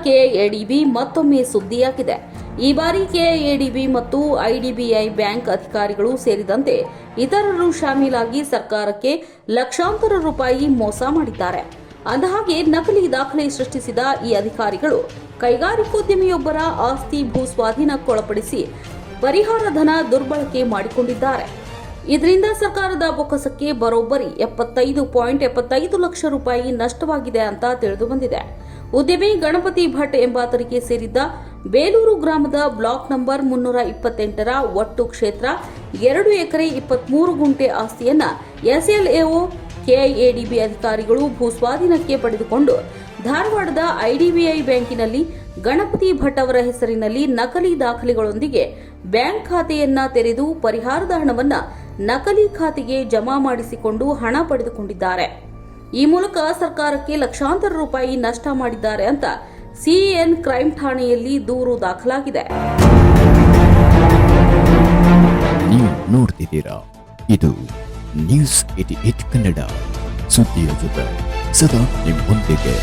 ಕೆಎಡಿಬಿ ಮತ್ತೊಮ್ಮೆ ಸುದ್ದಿಯಾಗಿದೆ. ಈ ಬಾರಿ ಕೆಎಡಿಬಿ ಮತ್ತು ಐಡಿಬಿಐ ಬ್ಯಾಂಕ್ ಅಧಿಕಾರಿಗಳು ಸೇರಿದಂತೆ ಇತರರು ಶಾಮೀಲಾಗಿ ಸರ್ಕಾರಕ್ಕೆ ಲಕ್ಷಾಂತರ ರೂಪಾಯಿ ಮೋಸ ಮಾಡಿದ್ದಾರೆ. ಅಂದಹಾಗೆ ನಕಲಿ ದಾಖಲೆ ಸೃಷ್ಟಿಸಿದ ಈ ಅಧಿಕಾರಿಗಳು ಕೈಗಾರಿಕೋದ್ಯಮಿಯೊಬ್ಬರ ಆಸ್ತಿ ಭೂಸ್ವಾಧೀನಕ್ಕೊಳಪಡಿಸಿ ಪರಿಹಾರ ಧನ ದುರ್ಬಳಕೆ ಮಾಡಿಕೊಂಡಿದ್ದಾರೆ. ಇದರಿಂದ ಸರ್ಕಾರದ ಬೊಕ್ಕಸಕ್ಕೆ ಬರೋಬ್ಬರಿ 75.75 ಲಕ್ಷ ರೂಪಾಯಿ ನಷ್ಟವಾಗಿದೆ ಅಂತ ತಿಳಿದು ಬಂದಿದೆ. ಉದ್ಯಮಿ ಗಣಪತಿ ಭಟ್ ಎಂಬಾತರಿಗೆ ಸೇರಿದ್ದ ಬೇಲೂರು ಗ್ರಾಮದ ಬ್ಲಾಕ್ ನಂಬರ್ 328ರ ಒಟ್ಟು ಕ್ಷೇತ್ರ 2 ಎಕರೆ 23 ಗುಂಟೆ ಆಸ್ತಿಯನ್ನ ಎಸ್ಎಲ್ಎಒ ಕೆಐಎಡಿಬಿ ಅಧಿಕಾರಿಗಳು ಭೂಸ್ವಾಧೀನಕ್ಕೆ ಪಡೆದುಕೊಂಡು ಧಾರವಾಡದ ಐಡಿಬಿಐ ಬ್ಯಾಂಕಿನಲ್ಲಿ ಗಣಪತಿ ಭಟ್ ಅವರ ಹೆಸರಿನಲ್ಲಿ ನಕಲಿ ದಾಖಲೆಗಳೊಂದಿಗೆ ಬ್ಯಾಂಕ್ ಖಾತೆಯನ್ನ ತೆರೆದು ಪರಿಹಾರದ ಹಣವನ್ನ ನಕಲಿ ಖಾತೆಗೆ ಜಮಾ ಮಾಡಿಸಿಕೊಂಡು ಹಣ ಪಡೆದುಕೊಂಡಿದ್ದಾರೆ. ಈ ಮೂಲಕ ಸರ್ಕಾರಕ್ಕೆ ಲಕ್ಷಾಂತರ ರೂಪಾಯಿ ನಷ್ಟ ಮಾಡಿದ್ದಾರೆ ಅಂತ ಸಿಎನ್ ಕ್ರೈಂ ಠಾಣೆಯಲ್ಲಿ ದೂರು ದಾಖಲಾಗಿದೆ. ನೀವು ನೋಡ್ತಿದ್ದೀರಾ, ಇದು ನ್ಯೂಸ್ 88 ಕನ್ನಡ, ಸುದ್ದಿಯ ಜೊತೆ ಸದಾ ನಿಮ್ಮೊಂದಿಗೆ.